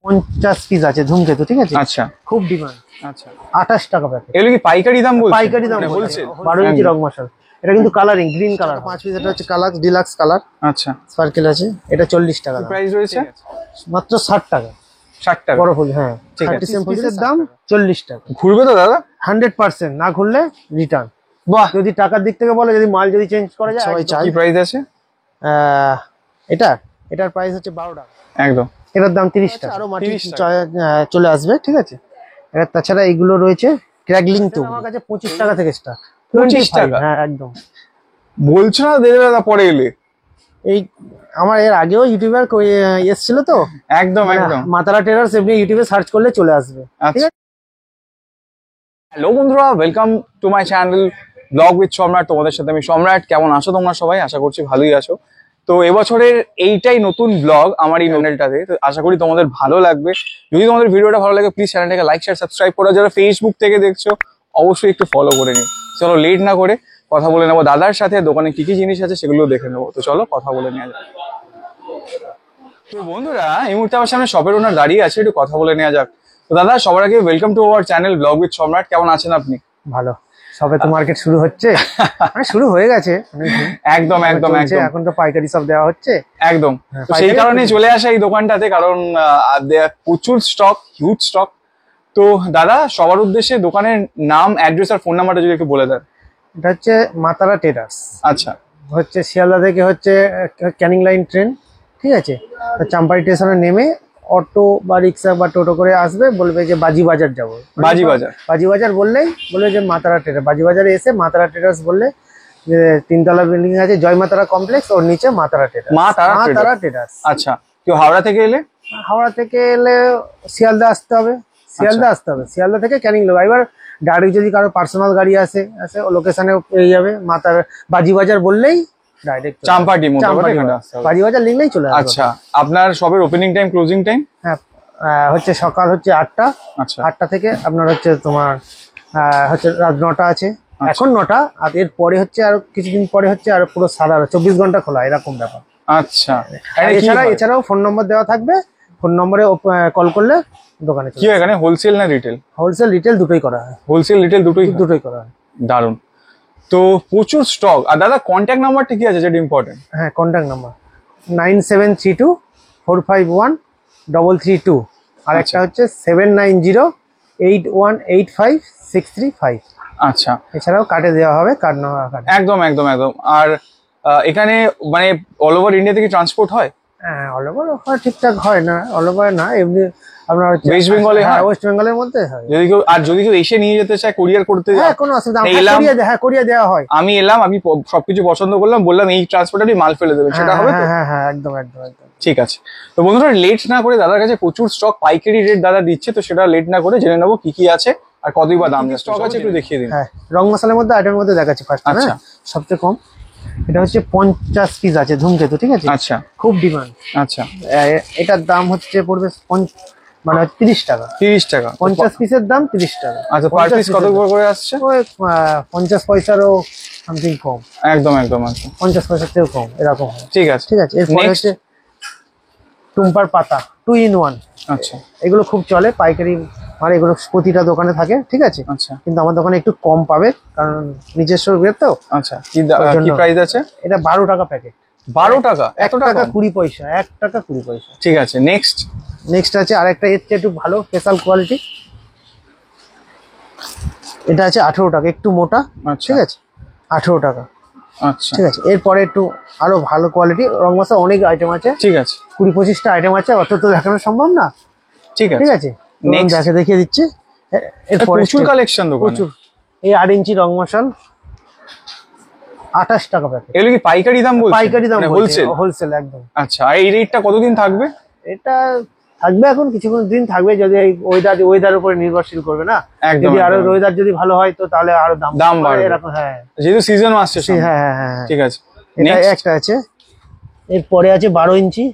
50 piece আছে ধূমকেতু, ঠিক আছে। আচ্ছা, খুব ডিমান্ড। আচ্ছা, 28 টাকা প্যাকেট। এগুলো কি পাইকারি দাম বলছেন? পাইকারি দাম বলছে। 12 ইঞ্চি রং মশাল, এটা কিন্তু কালারিং গ্রিন কালার। 5 পিস, এটা হচ্ছে কালার ডিলাক্স কালার। আচ্ছা, সার্কেল আছে, এটা 40 টাকা প্রাইস রয়েছে মাত্র 60 টাকা। 60 টাকা বড় ফুল, হ্যাঁ। ঠিক আছে। 30 পিসের দাম 40 টাকা। ঘুরবে তো দাদা? 100%, না ঘুরলে রিটার্ন। বাহ, যদি টাকার দিক থেকে বলে, যদি মাল যদি চেঞ্জ করা যায় সবাই চাই। কি প্রাইস আছে এটার প্রাইস হচ্ছে 12 টাকা একদম। এটার দাম 30 টাকা। আরো মাটি চলে আসবে, ঠিক আছে। এটা তাছাড়া এইগুলো রয়েছে ক্র্যাগলিং, তো আমার কাছে 25 টাকা থেকে স্টার্ট। 25 টাকা? হ্যাঁ, একদম। বলছো না দেবে দাদা পরে এলে? এই আমার এর আগেও ইউটিউবার এসেছিল তো, একদম একদম। মাতারা টেরার্স এমনি ইউটিউবে সার্চ করলে চলে আসবে। আচ্ছা, হ্যালো বন্ধুরা, welcome to my channel blog with সম্রাট। তোমাদের সাথে আমি সম্রাট। কেমন আছো তোমরা সবাই? আশা করছি ভালোই আছো। তো এবছরের এইটাই নতুন ব্লগ আমার এই চ্যানেলটাতে, তো আশা করি তোমাদের ভালো লাগবে। যদি তোমাদের ভিডিওটা ভালো লাগে, প্লিজ চ্যানেলটাকে লাইক, শেয়ার, সাবস্ক্রাইব করো। যারা ফেসবুক থেকে দেখছো অবশ্যই একটু ফলো করে নিও। চলো লেট না করে কথা বলে নেবো দাদার সাথে। দোকানে কি কি জিনিস আছে সেগুলো দেখে নেবো। তো চলো কথা বলে নেওয়া যাক। তো বন্ধুরা, এই মুহূর্তে আমার সামনে শপের ওনার দাঁড়িয়ে আছে, একটু কথা বলে নেওয়া যাক। তো দাদা, সবার আগে welcome to our channel blog with সম্রাট। কেমন আছেন আপনি? ভালো। সবে তো মার্কেট শুরু হচ্ছে, মানে শুরু হয়ে গেছে একদম একদম একদম। এখন তো পাইকারি সব দেওয়া হচ্ছে একদম। তো সেই কারণে চলে আসা এই দোকানটাতে, কারণ প্রচুর স্টক, হিউজ স্টক। তো দাদা, সবার উদ্দেশ্যে দোকানের নাম, অ্যাড্রেস আর ফোন নাম্বারটা যদি একটু বলে দেন। এটা হচ্ছে মাতারা টেরার্স, আচ্ছা। হচ্ছে শিয়ালদা থেকে হচ্ছে ক্যানিং লাইন ট্রেন, ঠিক আছে। চাম্পাই স্টেশনে নেমে অটো বা রিক্সা বা টোটো করে আসবে, বলবে যে বাজি বাজার যাবো। বাজি বাজার? বাজি বাজার বললেই বলবে যে মাতারা টেরার্স। বাজি বাজারে এসে মাতারা টেরার্স বললে, যে 3 তলা বিল্ডিং আছে জয় মাতারা কমপ্লেক্স, ওর নিচে মাতারা টেরার্স। মাতারা টেরার্স। আচ্ছা। কেউ হাওড়া থেকে এলে? হাওড়া থেকে এলে শিয়ালদা আসতে হবে। শিয়ালদা থেকে ক্যানিং লোক। এবার ডাইরেক্ট যদি কারো পার্সোনাল গাড়ি আসে ও লোকেশনে পেয়ে যাবে। মাতার বাজি বাজার বললেই ডাইরেক্ট চাম্পাটি বাজি বাজার লিখলেই চলে আসবে। আচ্ছা, আপনার শপের ওপেনিং টাইম, ক্লোজিং টাইম? হ্যাঁ, হচ্ছে সকাল হচ্ছে 8টা। আচ্ছা। 8টা থেকে আপনার হচ্ছে তোমার হচ্ছে রাত 9টা আছে। এখন 9টা, আর এর পরে হচ্ছে আরো কিছুদিন পরে হচ্ছে আর পুরো সারা 24 ঘন্টা খোলা, এরকম ব্যাপার। আচ্ছা। এছাড়াও ফোন নম্বর দেওয়া থাকবে, ফোন নম্বরে কল করলে দোকানে কি এখানে হোলসেল না রিটেল? হোলসেল রিটেল দুটোই করা হয়। হোলসেল রিটেল দুটোই করা হয়। দারুন। তো প্রচুর স্টক। আর দাদা, কন্ট্যাক্ট নাম্বারটা কি আছে যেটা ইম্পর্টেন্ট? হ্যাঁ, কন্ট্যাক্ট নাম্বার 9732451332, আর একটা হচ্ছে 7908185635। আচ্ছা। এছাড়াও কার্ডে দেওয়া হবে, কার্ড নেওয়া কার্ড। একদম একদম একদম। আর এখানে মানে অল ওভার ইন্ডিয়া থেকে ট্রান্সপোর্ট হয়? হ্যাঁ, অল ওভার ঠিকঠাক হয় না, অল ওভার না, এমনি আপনার ওয়েস্ট বেঙ্গলে হয়। ওয়েস্ট বেঙ্গলের মধ্যে হয়। যদি কেউ এসে নিয়ে যেতে চায়, কোরিয়ার করতে, হ্যাঁ, কোনো অসুবিধা নেই। কোরিয়া দেওয়া হয়। আমি এলাম, আমি সবকিছু পছন্দ করলাম, বললাম এই ট্রান্সপোর্টারই মাল ফেলে দেবেন, সেটা হবে তো? হ্যাঁ, একদম একদম একদম। ঠিক আছে। তো বন্ধুরা, লেট না করে, দাদার কাছে প্রচুর স্টক, পাইকারি রেট দাদা দিচ্ছে, তো সেটা লেট না করে জেনে নেবো কি কি আছে আর কতই বা দাম স্টক আছে, একটু দেখিয়ে দিন। হ্যাঁ, রং মশলার মধ্যে আইটেমের মধ্যে দেখাচ্ছি ফার্স্ট। আচ্ছা। সবচেয়ে কম এটা হচ্ছে 50 পিস আছে ধূমকেতু, ঠিক আছে। আচ্ছা। খুব ডিমান্ড। আচ্ছা। এটার দাম হচ্ছে পড়বে মানে 30 টাকা। 30 টাকা? 50 পিসের দাম 30 টাকা। আচ্ছা, পার পিস কত করে আসছে? ওই 50 পয়সারও সামথিং কম। একদম একদম একদম। 50 পয়সার থেকেও কম, এরকম। ঠিক আছে। এরপরে হচ্ছে টুম্পার পাতা 2 in 1। আচ্ছা। এগুলো খুব চলে পাইকারি, মানে এগুলো প্রতিটা দোকানে থাকে, ঠিক আছে। আচ্ছা। কিন্তু আমার দোকানে একটু কম পাবে, কারণ নিজস্ব রেট তো। আচ্ছা। কি প্রাইস আছে? এটা 12 টাকা প্যাকেট। 12 টাকা? 1 টাকা 20 পয়সা। 1 টাকা 20 পয়সা। ঠিক আছে। নেক্সট আছে আরেকটা, এর চেয়ে একটু ভালো স্পেশাল কোয়ালিটি। এটা আছে 18 টাকা, একটু মোটা, ঠিক আছে। 18 টাকা। আচ্ছা। ঠিক আছে। এরপরে একটু আরো ভালো কোয়ালিটি রং মশলা অনেক আইটেম আছে, ঠিক আছে। 20-25টা আইটেম আছে, অত তো দেখানো সম্ভব না, ঠিক আছে। দেখিয়ে দিচ্ছি। এরপরে প্রচুর কালেকশন দোকানে। প্রচুর। এই 8 ইঞ্চি রং মশাল 28 টাকা প্যাকেট। এগুলো কি পাইকারি দাম বলছেন? পাইকারি দাম, হোলসেল একদম। আচ্ছা। আর এই রেটটা কতদিন থাকবে? এটা থাকবে এখন কিছুক্ষণ দিন থাকবে, যদি এই ওয়েদার উপরে নির্ভরশীল করবে না। যদি আরো ওয়েদার যদি ভালো হয় তো তাহলে আরো দাম বাড়বে, এরকম। হ্যাঁ, যেহেতু সিজন আসছে। হ্যাঁ, ঠিক আছে। এটা একটা আছে। এরপরে আছে 12 ইঞ্চি।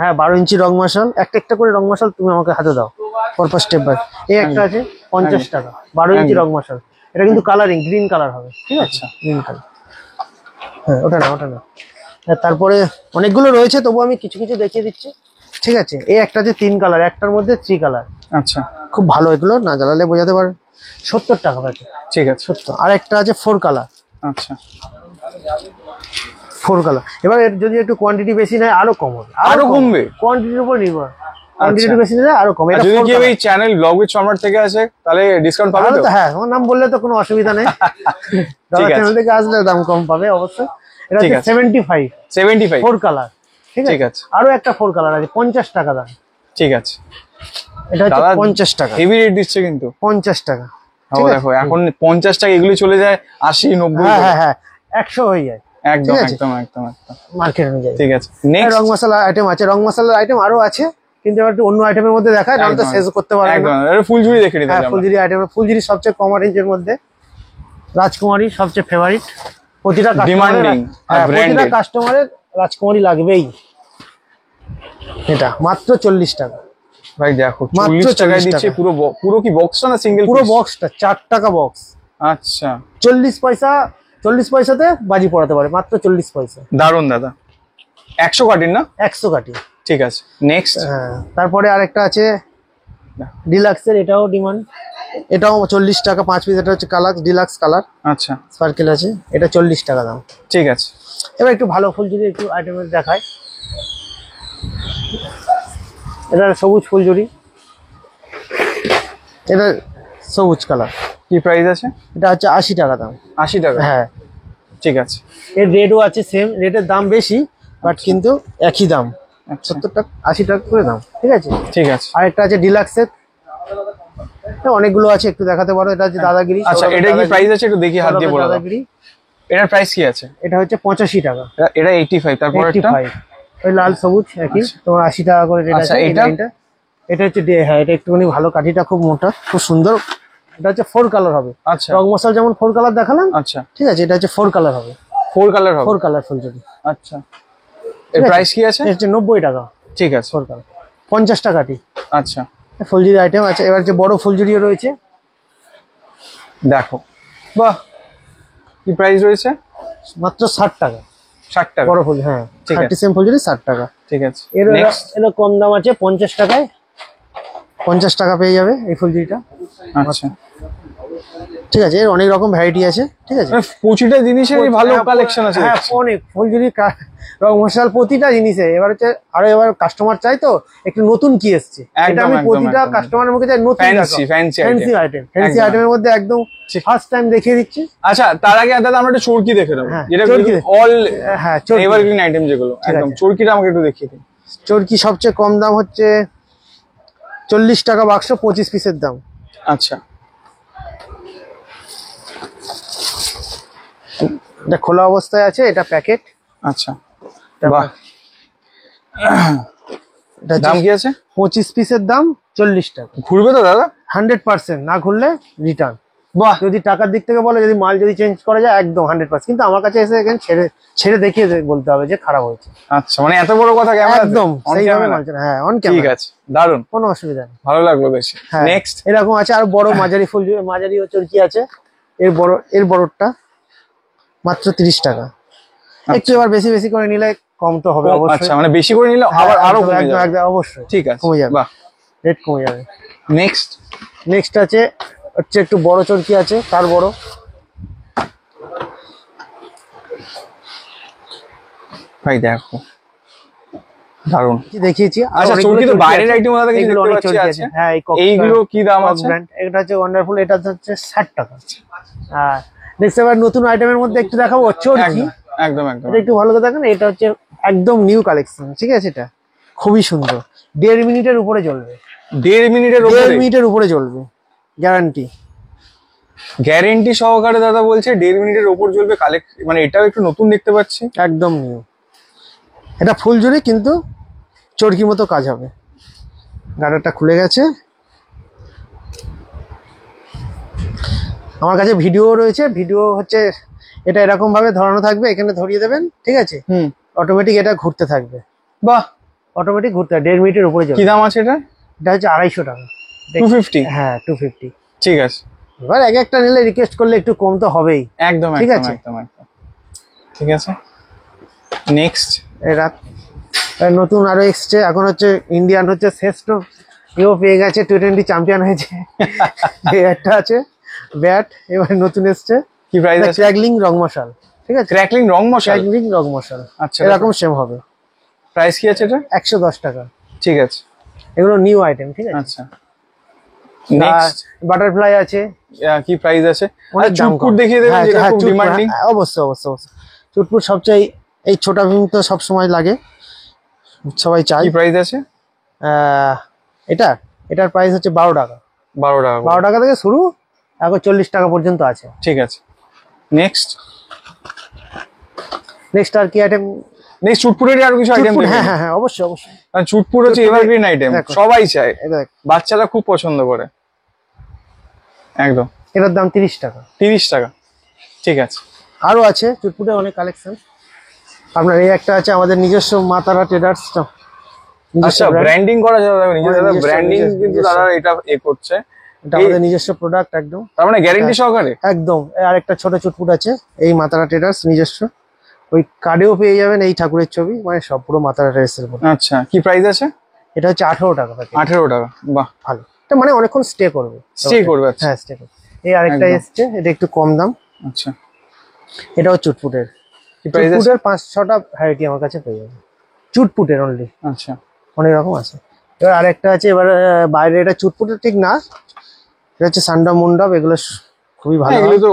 হ্যাঁ, 12 ইঞ্চি রং মশাল। একটা করে রং মশাল তুমি আমাকে হাতে দাও, পরপর স্টেপ বাই। এই একটা আছে 50 টাকা, 12 ইঞ্চি রং মশাল। এটা কিন্তু কালারিং গ্রিন কালার হবে, ঠিক আছে। Green colour. হ্যাঁ, ওটা না। আর তারপরে অনেকগুলো রয়েছে, তবু আমি কিছু কিছু দেখিয়ে দিচ্ছি। ঠিক আছে, এই একটা যে 3 কালার, একটার মধ্যে 3 কালার, আচ্ছা খুব ভালো, এগুলো না জ্বালালে বোঝাতে পারেন। 70 টাকা প্যাকেট। ঠিক আছে 70। আর একটা আছে 4 কালার। আচ্ছা 4 কালার। এবার এর যদি একটু কোয়ান্টিটি বেশি নেয় আরো কম হবে, আরো কমবে? কোয়ান্টিটির উপর নির্ভর, কোয়ান্টিটি বেশি নিলে আরো কমে। আর যদি কেউ এই চ্যানেল ব্লগ উইথ সম্রাট থেকে আসে তাহলে ডিসকাউন্ট পাবে তো? হ্যাঁ, আমার নাম বললে তো কোনো অসুবিধা নেই। দাদা চ্যানেল থেকে আসলে দাম কম পাবে অবশ্যই। এটা হচ্ছে 75 4 কালার। ঠিক আছে, আরো একটা 4 কালার আছে 50 টাকা দাম। ঠিক আছে, এটা হচ্ছে 50 টাকা। হেভি রেট দিচ্ছে কিন্তু। 50 টাকা। দেখো এখন 50 টাকা এগুলি চলে যায় 80 90। হ্যাঁ 100 হয়ে যায়। একদম একদম একদম একদম মার্কেট অনুযায়ী। ঠিক আছে, নেক্সট রং মশলা আইটেম আছে, রং মশলার আইটেম আরো আছে, কিন্তু এবার একটু অন্য আইটেমের মধ্যে দেখায়, নাহলে তো শেষ করতে পারবে না। একদম ফুলঝুরি দেখে নিতে হ্যাঁ, ফুলঝুরি আইটেম, ফুলঝুরি সবচেয়ে কম রেঞ্জের মধ্যে, রাজকুমারী সবচেয়ে ফেভারিট। প্রতিটা কাস্টমারের রাজকুমারী লাগবেই। এটা মাত্র 40 টাকা। ভাই দেখো 40 টাকায় দিচ্ছে। পুরো কি বক্সটা না সিঙ্গেল? পুরো বক্সটা 4 টাকা বক্স। আচ্ছা 40 পয়সাতে বাজি পড়াতে পারে, মাত্র 40 পয়সা। দারুন দাদা। 100 কাটিন না? 100 কাটি। ঠিক আছে, নেক্সট। হ্যাঁ, তারপরে আরেকটা আছে ডিলাক্সের, এটাও ডিমান্ড, এটাও 40 টাকা 5 পিস। এটা হচ্ছে কালার, ডিলাক্স কালার। আচ্ছা সার্কেল আছে, এটা 40 টাকা দাম। ঠিক আছে, এবার একটু ভালো ফুলঝুরি একটু আইটেমের দেখায়। এটা সবুজ ফুলঝুরি, এটা সবুজ কালার। কি প্রাইস আছে? এটা হচ্ছে 80 টাকা দাম। 80 টাকা? হ্যাঁ ঠিক আছে। এর রেটও আছে সেম, রেটের দাম বেশি বাট কিন্তু একই দাম। আচ্ছা 70 টাকা 80 টাকা করে দাম। ঠিক আছে, ঠিক আছে। আরেকটা আছে ডিলাক্সের, অনেকগুলো আছে, একটু দেখাতে পারো। এটা হচ্ছে দাদাগিরি। আচ্ছা, এটা কি প্রাইস আছে একটু দেখি, হাত দিয়ে বলে দাও। দাদাগিরি, এটার প্রাইস কি আছে? এটা হচ্ছে 85 টাকা। এটা 85। তারপর এটা 85, ওই লাল সবুজ একই, তোমার 80 টাকা করে রেট আছে। এটা হচ্ছে হ্যাঁ, এটা একটুখানি ভালো, কাঠিটা খুব মোটা, খুব সুন্দর। এটা হচ্ছে 4 কালার হবে। আচ্ছা, রং মশলা যেমন 4 কালার দেখালাম। আচ্ছা ঠিক আছে, এটা হচ্ছে 4 কালার হবে। 4 কালার হবে? 4 কালার ফুলঝুরি। আচ্ছা, এর প্রাইস কি আছে? এটা হচ্ছে 90 টাকা। ঠিক আছে, 4 কালার 50 টাকাটি। আচ্ছা, ফুলঝুরি আইটেম আছে। এবার যে বড় ফুলঝুরিও রয়েছে, দেখো, বাহ, কি প্রাইস রয়েছে? মাত্র 60 টাকা। 60 টাকা বড় ফুল, হ্যাঁ, 30 সেম ফুলঝুরি 60 টাকা। ঠিক আছে, এর কম দাম আছে 50 টাকায়। 50 টাকা পেয়ে যাবে এই ফুলঝুরিটা। আচ্ছা, ঠিক আছে, এর অনেক রকম ভ্যারাইটি আছে। ঠিক আছে, প্রতিটা জিনিসেরই ভালো কালেকশন আছে। হ্যাঁ, অনেক ফুলঝুরি রং মশলার প্রতিটা জিনিসে। এবার হচ্ছে আরো, এবার কাস্টমার চাই তো একটু নতুন কি এসছে, এটা আমি প্রতিটা কাস্টমারের মুখে চাই নতুন ফ্যান্সি আইটেম। ফ্যান্সি আইটেমের মধ্যে একদম ফার্স্ট টাইম দেখিয়ে দিচ্ছি। আচ্ছা, তার আগে দাদা আমরা একটু চরকি দেখে নেবো, যেটা অল এভারগ্রিন আইটেম যেগুলো। একদম চরকিটা আমাকে একটু দেখিয়ে দিন। চরকি সবচেয়ে কম দাম হচ্ছে 40 টাকা বাক্স, 25 পিসের দাম। আচ্ছা, এটা খোলা অবস্থায় আছে, এটা প্যাকেট। আচ্ছা, বাহ, এটা দাম কি আছে? 25 পিসের দাম 40 টাকা। ঘুরবে তো দাদা? 100%, না ঘুরলে রিটার্ন। বাহ, যদি টাকার দিক থেকে বলে, যদি মাল যদি চেঞ্জ করা যায় একদম 100%। কিন্তু আমার কাছে এসে এখানে ছেড়ে দেখিয়ে বলতে হবে যে খারাপ হয়েছে। আচ্ছা, মানে এত বড় কথা ক্যামেরা? একদম সেইভাবে মাল, হ্যাঁ, অন ক্যামেরা। ঠিক আছে, দারুন, কোনো অসুবিধা নেই, ভালো লাগলো বেশ। নেক্সট এরকম আছে আর বড় মাঝারি ফুল, মাঝারি চরকি আছে। এর বড়টা মাত্র 30 টাকা। একটু এবার বেশি বেশি করে নিলে কম তো হবে অবশ্যই। আচ্ছা, মানে বেশি করে নিলে আবার আরো কমে যাবে। একদম অবশ্যই, ঠিক আছে, কমে যাবে, বাহ, রেট কমে যাবে। নেক্সট আছে হচ্ছে একটু বড় চরকি আছে, তার বড়। ভাই দেখো, দারুন দেখিয়েছি। আচ্ছা, চরকি তো বাইরের আইটেম ওটা কিছু দেখতে পাচ্ছি আছে। হ্যাঁ, এইগুলো কি দাম আছে? এটা হচ্ছে ওয়ান্ডারফুল, এটা হচ্ছে 60 টাকা। আর নেক্সট এবার নতুন আইটেমের মধ্যে একটু দেখাবো চরকি। একদম একদম, এটা একটু ভালো করে দেখেন। এটা হচ্ছে একদম নিউ কালেকশন। ঠিক আছে, এটা খুবই সুন্দর। 1.5 মিনিটের উপরে জ্বলবে। 1.5 মিনিটের উপরে জ্বলবে, গ্যারেন্টি সহকারে দাদা বলছে 1.5 মিনিটের উপর জ্বলবে। মানে এটাও একটু নতুন দেখতে পাচ্ছি, একদম নিউ। এটা ফুলঝুরি কিন্তু চরকি মতো কাজ হবে। গাড়াটা খুলে গেছে। আমার কাছে ভিডিও রয়েছে, ভিডিও হচ্ছে এটা এরকম ভাবে ধরানো থাকবে, এখানে ধরিয়ে দেবেন। ঠিক আছে, অটোমেটিক এটা ঘুরতে থাকবে। বাহ, অটোমেটিক ঘুরতে থাকবে। 1.5 মিনিটের উপরে যাবে। কি দাম আছে এটা? এটা হচ্ছে 250 টাকা। 250? হ্যাঁ, 250। ঠিক আছে, এবার একটা নিলে রিকোয়েস্ট করলে একটু কম তো হবেই। একদম, ঠিক আছে, একদম, ঠিক আছে। নেক্সট এরা নতুন আরো এসছে, এখন হচ্ছে ইন্ডিয়ান হচ্ছে শ্রেষ্ঠ, এও পেয়ে গেছে, টি20 চ্যাম্পিয়ন হয়েছে। এই একটা আছে ব্যাট, এবার নতুন এসছে কি প্রাইস আছে? ক্র্যাকলিং রং মশাল, ঠিক আছে, ক্র্যাকলিং রং মশাল। ক্র্যাকলিং রং মশাল, আচ্ছা, এরকম সেম হবে। প্রাইস কি আছে এটা? 110 টাকা। ঠিক আছে, এগুলো নিউ আইটেম, ঠিক আছে। আচ্ছা নেক্সট বাটারফ্লাই আছে, কি প্রাইস আছে? অনেক দাম চুটপুট কম। দেখিয়ে দেবেন, হ্যাঁ, যেটা হ্যাঁ, খুব চুটপুট, ডিমান্ডিং। হ্যাঁ, অবশ্যই অবশ্যই অবশ্যই। চুটপুট সবচেয়ে, এই ছোটা ভীম তো সবসময় লাগে, সবাই চাই। কি প্রাইস আছে? এটার প্রাইস হচ্ছে 12 টাকা। 12 টাকা করে। 12 টাকা থেকে শুরু, এখন 40 টাকা পর্যন্ত আছে। ঠিক আছে, নেক্সট নেক্সট আর কি আইটেম? নেক্সট চুটপুটের আর কিছু আইটেম চুটপুট, দেখুন। হ্যাঁ হ্যাঁ হ্যাঁ, অবশ্যই অবশ্যই। কারণ চুটপুট হচ্ছে চুটপুটে- এভারগ্রিন আইটেম, দেখো। সবাই চায়, এটা দেখ, বাচ্চারা খুব পছন্দ করে। একদম এটার দাম 30 টাকা। 30 টাকা। ঠিক আছে, আরো আছে চুটপুটে অনেক কালেকশন। আপনার এই একটা আছে আমাদের নিজস্ব মা তারা ট্রেডার্স। আচ্ছা ব্র্যান্ডিং করা যাবে, নিজের দাদা নিজস্ব- ব্র্যান্ডিং নিজস্ব- কিন্তু নিজস্ব। দাদা এটা করছে, এটা আমাদের নিজস্ব প্রোডাক্ট একদম। তার মানে গ্যারেন্টি সহকারে। একদম। আর একটা ছোট চুটপুট আছে, এই মাতারা ট্রেডার্স নিজস্ব, ওই কার্ডেও পেয়ে যাবেন এই ঠাকুরের ছবি, মানে সব পুরো মাতারা ট্রেডার্সের উপর। আচ্ছা, কি প্রাইস আছে? এটা হচ্ছে 18 টাকা প্যাকেট। 18 টাকা। বাহ, ভালো, এটা মানে অনেকক্ষণ স্টে করবে। স্টে করবে। আচ্ছা হ্যাঁ, স্টে করবে। এই আরেকটা একদম। এসছে, এটা একটু কম দাম, আচ্ছা, এটাও চুটপুটের। কি প্রাইস আছে? চুটপুটের 5-6টা ভ্যারাইটি আমার কাছে পেয়ে যাবে, চুটপুটের অনলি, আচ্ছা, অনেক রকম আছে। এবার আরেকটা আছে, এবার বাইরে, এটা চুটপুটের ঠিক না, এটা হচ্ছে সান্ডা মুন্ডাব, এগুলো খুবই ভালো হ্যাঁ, হয়। এগুলো তো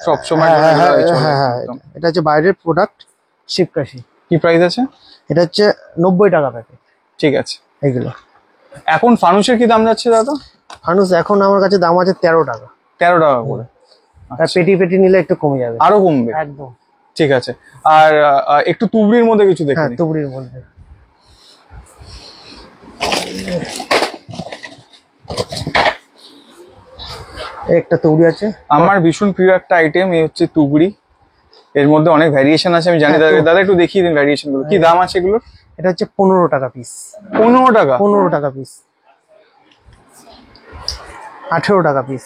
সব সময় হ্যাঁ হ্যাঁ হ্যাঁ হ্যাঁ, এটা হচ্ছে বাইরের প্রোডাক্ট, শিবকাশি। কি প্রাইস আছে? এটা হচ্ছে 90 টাকা প্যাকেট ঠিক আছে। এগুলো। এখন ফানুসের কি দাম যাচ্ছে দাদা? ফানুস এখন আমার কাছে দাম আছে 13 টাকা। 13 টাকা করে। আর পেটি পেটি নিলে একটু কমে যাবে, আরো কমবে? একদম। ঠিক আছে। আর একটু তুবড়ির মধ্যে কিছু দেখে হ্যাঁ, নিই। তুবড়ির মধ্যে এই একটা তুবড়ি আছে। আমার ভীষণ প্রিয় একটা আইটেম, এই হচ্ছে তুবড়ি। এর মধ্যে অনেক ভ্যারিয়েশন আছে, আমি জানি। হ্যাঁ, দাদা তো- দাদা একটু দেখিয়ে দিন ভ্যারিয়েশন গুলো, কি দাম আছে এগুলোর? এটা হচ্ছে 15 টাকা পিস। 15 টাকা? 15 টাকা পিস। 18 টাকা পিস।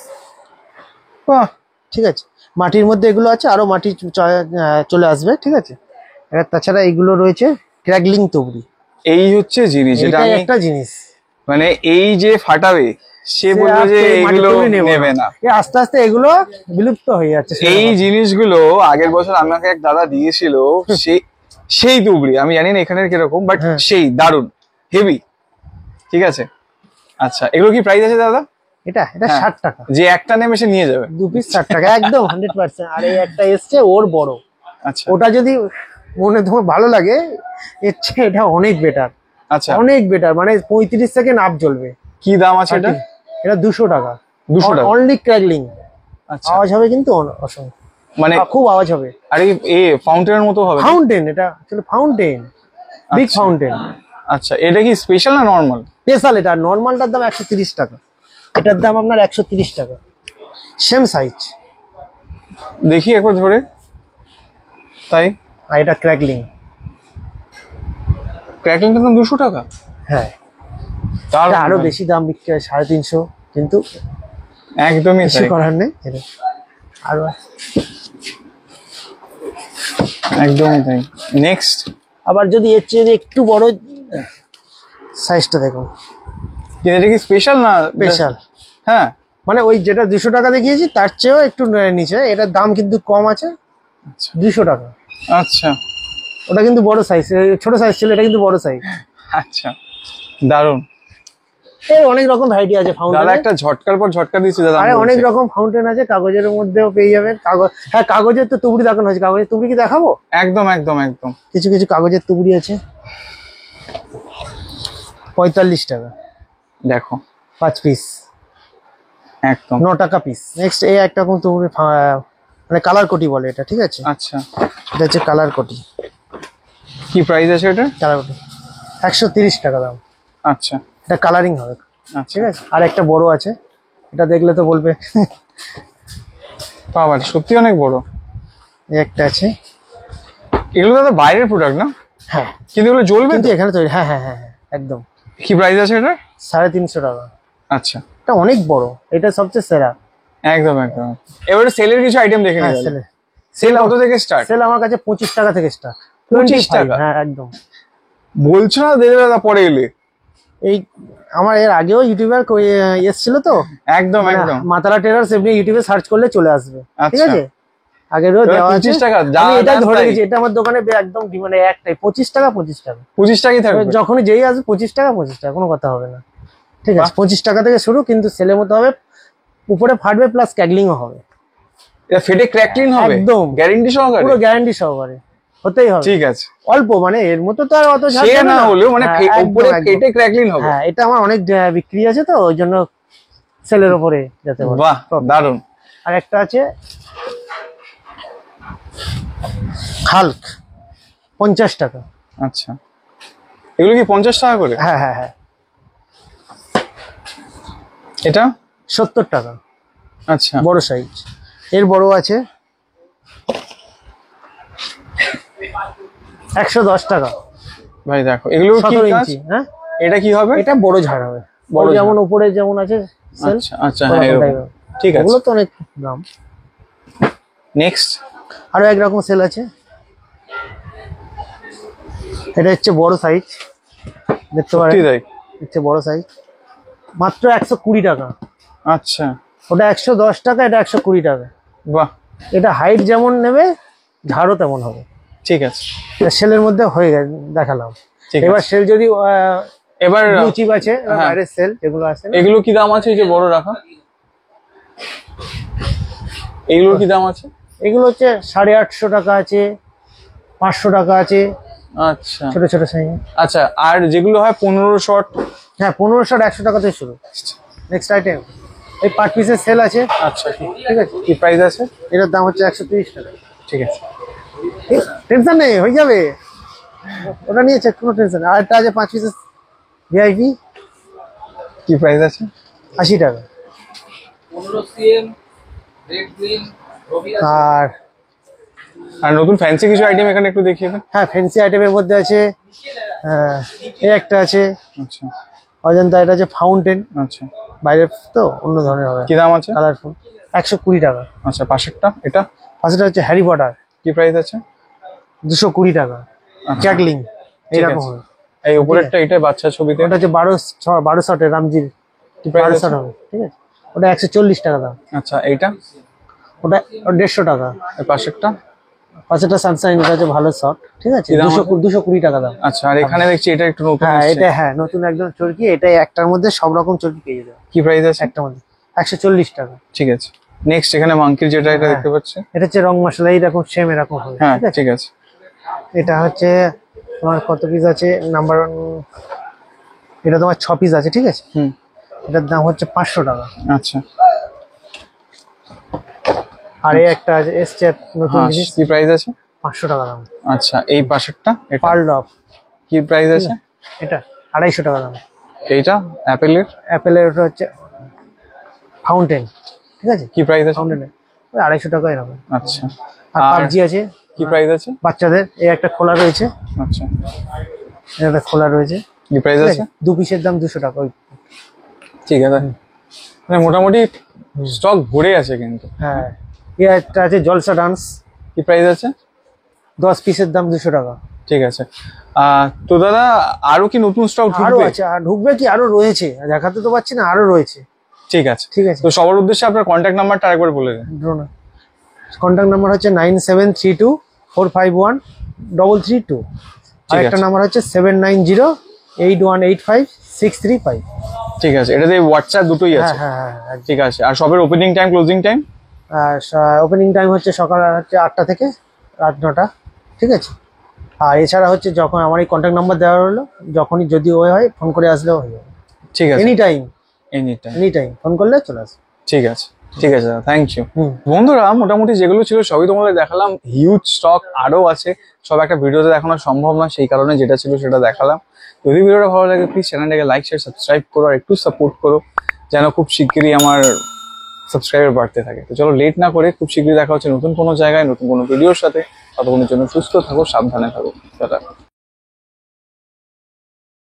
বাহ, ঠিক আছে, মাটির মধ্যে এগুলো আছে, আরো মাটি চলে আসবে, ঠিক আছে। এবার তাছাড়া এগুলো রয়েছে ক্র্যাগলিং তুবড়ি। এই হচ্ছে জিনিস, এটা এটাই আমি একটা জিনিস, মানে এই যে ফাটাবে সে সে বলবে আর যে সেই মাটির এইগুলো তুবড়ি নেবে না। এ আস্তে আস্তে এগুলো বিলুপ্ত হয়ে যাচ্ছে। এই জিনিসগুলো আগের বছর আমাকে এক দাদা দিয়েছিল, সেই তুবড়ি, আমি জানি না এখানের কিরকম, বাট হ্যাঁ। সেই দারুন হেভি। ঠিক আছে, আচ্ছা এগুলো কি প্রাইস আছে দাদা? এটা হ্যাঁ। 60 টাকা। যে একটা নেমে সে নিয়ে যাবে। 2 পিস 60 টাকা, একদম 100%। আর এই একটা এসছে ওর বড়, আচ্ছা ওটা যদি মনে তোমার ভালো লাগে, এর চেয়ে এটা অনেক বেটার, আচ্ছা, অনেক বেটার, মানে 35 সেকেন্ড আপ জ্বলবে। কি দাম আছে এটা? এটা 200 টাকা। 200 টাকা? অনলি ক্র্যাগলিং। আচ্ছা, আওয়াজ হবে কিন্তু অসংখ্য, মানে খুব আওয়াজ হবে। আর এই ফাউন্টেনের মতো হবে না? ফাউন্টেন, এটা আসলে ফাউন্টেন, বিগ আচ্ছা। ফাউন্টেন। আচ্ছা, এটা কি স্পেশাল না নরমাল? স্পেশাল। এটা নর্মালটার দাম 130 টাকা, এটার দাম আপনার 130 টাকা, সেম সাইজ। দেখি একবার ধরে, তাই আর এটা ক্র্যাগলিং। ক্র্যাকলিংটার দাম 200 টাকা? হ্যাঁ, তার এটা আরো বেশি দাম বিক্রি হয়, 350, কিন্তু একদমই কিছু তাই, করার নেই। এটা আরো একদমই তাই। নেক্সট, আবার যদি এর চেয়ে যদি একটু বড় সাইজটা দেখুন, এটা কি স্পেশাল না? স্পেশাল। হ্যাঁ, মানে ওই যেটা 200 টাকা দেখিয়েছি তার চেয়েও একটু নিচে, এটার দাম কিন্তু কম আছে, আচ্ছা 200 টাকা। আচ্ছা ওটা কিন্তু বড় সাইজ, ছোট সাইজ ছিল, এটা কিন্তু বড় সাইজ। আচ্ছা, দারুন। এর অনেক রকম ভ্যারাইটি আছে দাদা ফাউন্টেন। একটা ঝটকার পর ঝটকা দিচ্ছে দাদা। আরে অনেক রকম ফাউন্টেন আছে, কাগজের মধ্যেও পেয়ে যাবেন। কাগজ, হ্যাঁ কাগজের তো তুবড়ি দেখানো হয়েছে, কাগজের তুবড়ি কি দেখাবো? একদম একদম একদম। কিছু কিছু কাগজের তুবড়ি আছে, 45 টাকা দেখো 5 পিস, একদম। 9 টাকা পিস। নেক্সট এই একটা রকম তুবড়ি, মানে কালার কোটি বলে এটা, ঠিক আছে। আচ্ছা, এটা হচ্ছে কালার কোটি। কি প্রাইস আছে এটা? কালার কোটি 130 টাকা দাম। আচ্ছা এটা কালারিং হবে, আচ্ছা, ঠিক আছে। আর একটা বড় আছে, এটা দেখলে তো বলবে। বাবা সত্যি অনেক বড়। এই একটা আছে, এগুলো দাদা বাইরের প্রোডাক্ট না, হ্যাঁ কিন্তু এগুলো জ্বলবে কিন্তু তো? এখানে তৈরি। হ্যাঁ হ্যাঁ হ্যাঁ হ্যাঁ, একদম। কি প্রাইস আছে এটা? 350 টাকা। আচ্ছা, এটা অনেক বড়, এটা সবচেয়ে সেরা। একদম একদম। এবারে সেলের কিছু আইটেম দেখে হ্যাঁ, নিই। সেলে সেল কত থেকে স্টার্ট? সেল আমার কাছে 25 টাকা থেকে স্টার্ট। 25 টাকা? হ্যাঁ একদম। বলছো না দেবে দাদা পরে এলে। এই আমার এর আগেও ইউটিউবার এসেছিল তো, একদম একদম। মাতারা টেরার্স এমনি ইউটিউবে সার্চ করলে চলে আসবে, ঠিক আচ্ছা। আছে? আগেরও দেওয়া আছে। 25 টাকা যা আমি এটা দাম ধরে তাই। রেখেছি, এটা আমার দোকানে একদম মানে একটাই 25 টাকা 25 টাকা। 25 টাকাই থাকবে। যখনই যেই আসবে 25 টাকা 25 টাকা, কোনো কথা হবে না, ঠিক আছে? 25 টাকা থেকে শুরু, কিন্তু সেলের মতো হবে, উপরে ফাটবে প্লাস ক্যাগলিংও হবে। এটা ফেটে ক্র্যাকলিন হবে একদম। গ্যারান্টি সহকারে? পুরো গ্যারান্টি সহকারে, হতেই হবে। ঠিক আছে। অল্প মানে এর মতো তো আর অত ঝাল সে দেবে না হলেও মানে হ্যাঁ, একদম, উপরে একদম। ফেটে ক্র্যাকলিন হবে। হ্যাঁ, এটা আমার অনেক বিক্রি আছে তো, ওই জন্য সেলের উপরে যেতে পারে। বাহ দারুন। আর একটা আছে হাল্ক, 50 টাকা। আচ্ছা, এগুলো কি 50 টাকা করে? হ্যাঁ হ্যাঁ হ্যাঁ। এটা 70 টাকা, আচ্ছা বড় সাইজ। এর বড় আছে 110 টাকা, ভাই দেখো এগুলো কি 17 কাজ? ইঞ্চি। হ্যাঁ, এটা কি হবে? এটা বড় ঝাড় হবে, বড় বড় ঝাড়। যেমন উপরে যেমন আছে সেল, আচ্ছা আচ্ছা হ্যাঁ এরকম। ঠিক আছে। ওগুলো তো অনেক দাম। নেক্সট আরো একরকম সেল আছে, এটা হচ্ছে বড় সাইজ, দেখতে পারেন, সত্যি তাই? হচ্ছে বড় সাইজ, মাত্র 120 টাকা। আচ্ছা ওটা 110 টাকা, এটা 120 টাকা। বাহ এটা হাইট যেমন নেবে ঝাড়ও তেমন হবে। ঠিক আছে এটা সেলের মধ্যে হয়ে গেছে, দেখালাম। ঠিক এবার আছে। সেল যদি এবার ব্লু চিপ আছে, হ্যাঁ। বাইরের সেল যেগুলো আছে না, এগুলো কি দাম আছে এই যে বড় রাখা? এগুলোর কি দাম আছে? এগুলো হচ্ছে 850 টাকা আছে, 500 টাকা আছে, আচ্ছা ছোট ছোট সাইজ। আচ্ছা, আর যেগুলো হয় 15 শট? হ্যাঁ, 1500 100 টাকা থেকে শুরু। নেক্সট আইটেম, এই পার পিসের সেল আছে, আচ্ছা ঠিক আছে? কি প্রাইস আছে? এটার দাম হচ্ছে 130 টাকা। ঠিক আছে। টেনশন নেই, হয়ে যাবে, ওটা নিয়ে চেক, কোনো টেনশন নেই। আর একটা আছে 5 পিসের ভিআইপি, কি প্রাইস আছে? 80 টাকা। 15 সিএম রেড গ্রিন আর আর নতুন ফ্যান্সি কিছু আইটেম এখানে একটু দেখিয়ে দেন। হ্যাঁ, ফ্যান্সি আইটেমের মধ্যে আছে এই একটা আছে আচ্ছা অজন্তা, এটা আছে ফাউন্টেন, আচ্ছা বাইরের তো অন্য ধরনের হবে, কি দাম আছে? কালারফুল, 120 টাকা। আচ্ছা পাশেরটা এটা পাশেটা হচ্ছে হ্যারি পটার, কি প্রাইস আছে? 220 টাকা। আচ্ছা, ক্যাটলিং ঠিক এইরকম আছে। হবে। এই উপরেরটা এটা বাচ্চা ছবিতে ওটা হচ্ছে 12 শটের রামজির, কি প্রাইস 12 আছে? শট হবে, ঠিক আছে? ওটা 140 টাকা দাম। আচ্ছা এইটা ওটা 150 টাকা। এই পাশেরটা? পাশেটা সানশাইন, ওটা হচ্ছে ভালো শট, ঠিক আছে? কি দাম 220 টাকা দাম। আচ্ছা, আর এখানে দেখছি এটা একটু নতুন হ্যাঁ, এসেছে। এটা হ্যাঁ নতুন একদম চরকি, এটা একটার মধ্যে সব রকম চরকি পেয়ে যাবে কি প্রাইস আছে? একটার মধ্যে, 140 টাকা। ঠিক আছে। নেক্সট এখানে মাঙ্কির যেটা এটা হ্যাঁ। দেখতে পাচ্ছি। এটা হচ্ছে রং মশলা, এইরকম সেম এরকম হবে, হ্যাঁ ঠিক আছে? ঠিক আছে। এটা হচ্ছে তোমার কত পিস আছে, নাম্বার এটা তোমার 6 পিস আছে, ঠিক আছে? হুম এটার দাম হচ্ছে 500 টাকা। আচ্ছা আর এই একটা আছে এসছে নতুন হ্যাঁ, জিনিস, কি প্রাইস আছে? 500 টাকা দাম। আচ্ছা, এই পাশেরটা এটা পার্ল অফ, কি প্রাইস আছে? এটা 250 টাকা দাম। এইটা অ্যাপেলের অ্যাপেলের ওটা হচ্ছে ফাউন্টেন, ঠিক আছে? কি প্রাইস আছে? ফাউন্টেন 250 টাকা এরকম। আচ্ছা, আর আর পাবজি আছে কি প্রাইস আছে? বাচ্চাদের, এই একটা খোলা রয়েছে, আচ্ছা, এটা খোলা রয়েছে, কি প্রাইস ঠিক আছে? আছে? 2 পিসের দাম 200 টাকা। ওই ঠিক আছে, মানে মোটামুটি স্টক ভরে আছে কিন্তু। হ্যাঁ, এই একটা আছে জলসা ডান্স, কি প্রাইস আছে? 10 পিসের দাম 200 টাকা। ঠিক আছে। তো দাদা আরো কি নতুন স্টক আরো ঢুকবে? আছে, আর ঢুকবে কি, আরো রয়েছে, দেখাতে তো পাচ্ছি না, আরো রয়েছে, ঠিক আছে। ঠিক আছে? তো সবার উদ্দেশ্যে আপনার কন্ট্যাক্ট নাম্বারটা আরেকবার বলে দেন। ড্রোনা কন্ট্যাক্ট নাম্বার হচ্ছে 9732451332। আর একটা আছে। নাম্বার হচ্ছে 7908185635। ঠিক আছে, এটাতে হোয়াটসঅ্যাপ দুটোই হ্যাঁ আছে। হ্যাঁ হ্যাঁ হ্যাঁ। ঠিক আছে, আর সবের ওপেনিং টাইম ক্লোজিং টাইম? আর ওপেনিং টাইম হচ্ছে সকাল হচ্ছে 8টা থেকে রাত 9টা, ঠিক আছে? আর এছাড়া হচ্ছে যখন আমার এই কন্ট্যাক্ট নাম্বার দেওয়া হলো, যখনই যদি হয় ফোন করে আসলেও হয়ে যাবে, ঠিক আছে, any time, any time. Any time phone করলে চলে আসবে। ঠিক আছে, ঠিক আছে দাদা, থ্যাংক ইউ। হুম। বন্ধুরা মোটামুটি যেগুলো ছিল সবই তোমাদের দেখালাম। হিউজ স্টক আরো আছে, সব একটা ভিডিওতে দেখানো সম্ভব না, সেই কারণে যেটা ছিল সেটা দেখালাম। যদি ভিডিওটা ভালো লাগে প্লিজ চ্যানেলটাকে লাইক শেয়ার সাবস্ক্রাইব করো, আর একটু সাপোর্ট করো যেন খুব শিগগিরই আমার সাবস্ক্রাইবার বাড়তে থাকে। তো চলো লেট না করে খুব শীঘ্রই দেখা হচ্ছে নতুন কোনো জায়গায় নতুন কোনো ভিডিওর সাথে। ততক্ষণের জন্য সুস্থ থাকো, সাবধানে থাকো, টাটা।